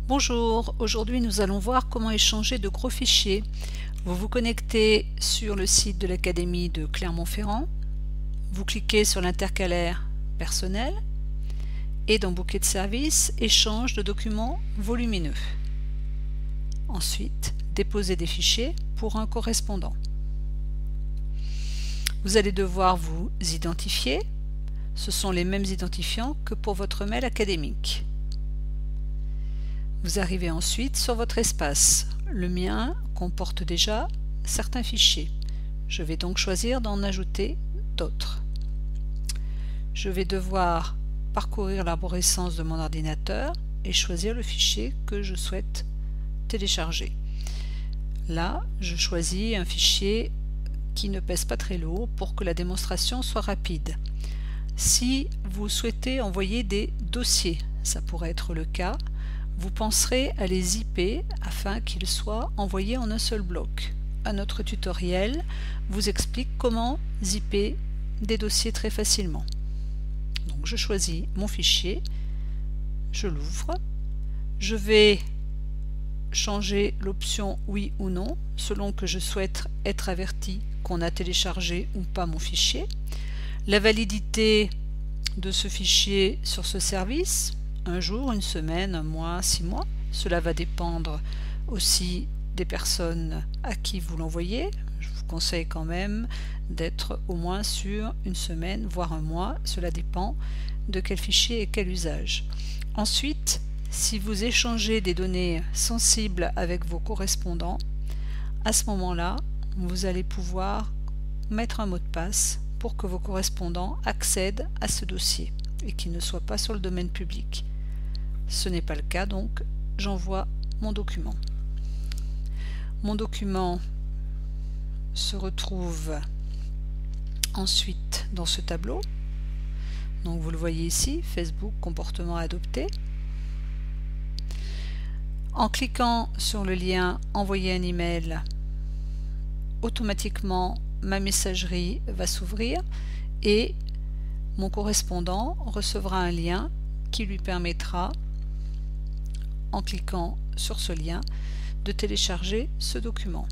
Bonjour, aujourd'hui nous allons voir comment échanger de gros fichiers. Vous vous connectez sur le site de l'Académie de Clermont-Ferrand, vous cliquez sur l'intercalaire personnel et dans Bouquet de services, échange de documents volumineux. Ensuite, déposer des fichiers pour un correspondant. Vous allez devoir vous identifier. Ce sont les mêmes identifiants que pour votre mail académique. Vous arrivez ensuite sur votre espace. Le mien comporte déjà certains fichiers. Je vais donc choisir d'en ajouter d'autres. Je vais devoir parcourir l'arborescence de mon ordinateur et choisir le fichier que je souhaite télécharger. Là, je choisis un fichier qui ne pèse pas très lourd pour que la démonstration soit rapide. Si vous souhaitez envoyer des dossiers, ça pourrait être le cas, vous penserez à les zipper afin qu'ils soient envoyés en un seul bloc. Un autre tutoriel vous explique comment zipper des dossiers très facilement. Donc je choisis mon fichier, je l'ouvre, je vais changer l'option oui ou non selon que je souhaite être averti qu'on a téléchargé ou pas mon fichier. La validité de ce fichier sur ce service, un jour, une semaine, un mois, 6 mois. Cela va dépendre aussi des personnes à qui vous l'envoyez. Je vous conseille quand même d'être au moins sur une semaine, voire un mois. Cela dépend de quel fichier et quel usage. Ensuite, si vous échangez des données sensibles avec vos correspondants, à ce moment-là, vous allez pouvoir mettre un mot de passe pour que vos correspondants accèdent à ce dossier et qu'il ne soit pas sur le domaine public. Ce n'est pas le cas, donc j'envoie mon document. Mon document se retrouve ensuite dans ce tableau. Donc vous le voyez ici, Facebook, comportement adopté. En cliquant sur le lien envoyer un email, automatiquement ma messagerie va s'ouvrir et mon correspondant recevra un lien qui lui permettra, en cliquant sur ce lien, de télécharger ce document.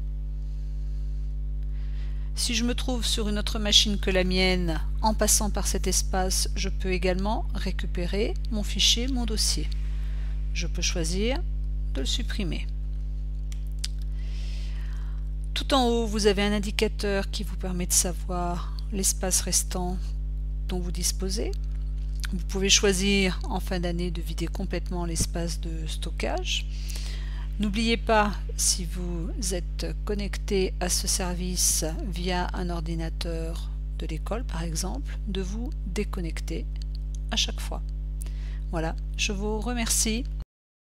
Si je me trouve sur une autre machine que la mienne, en passant par cet espace, je peux également récupérer mon fichier, mon dossier. Je peux choisir de le supprimer. Tout en haut, vous avez un indicateur qui vous permet de savoir l'espace restant dont vous disposez. Vous pouvez choisir en fin d'année de vider complètement l'espace de stockage. N'oubliez pas, si vous êtes connecté à ce service via un ordinateur de l'école par exemple, de vous déconnecter à chaque fois. Voilà, je vous remercie.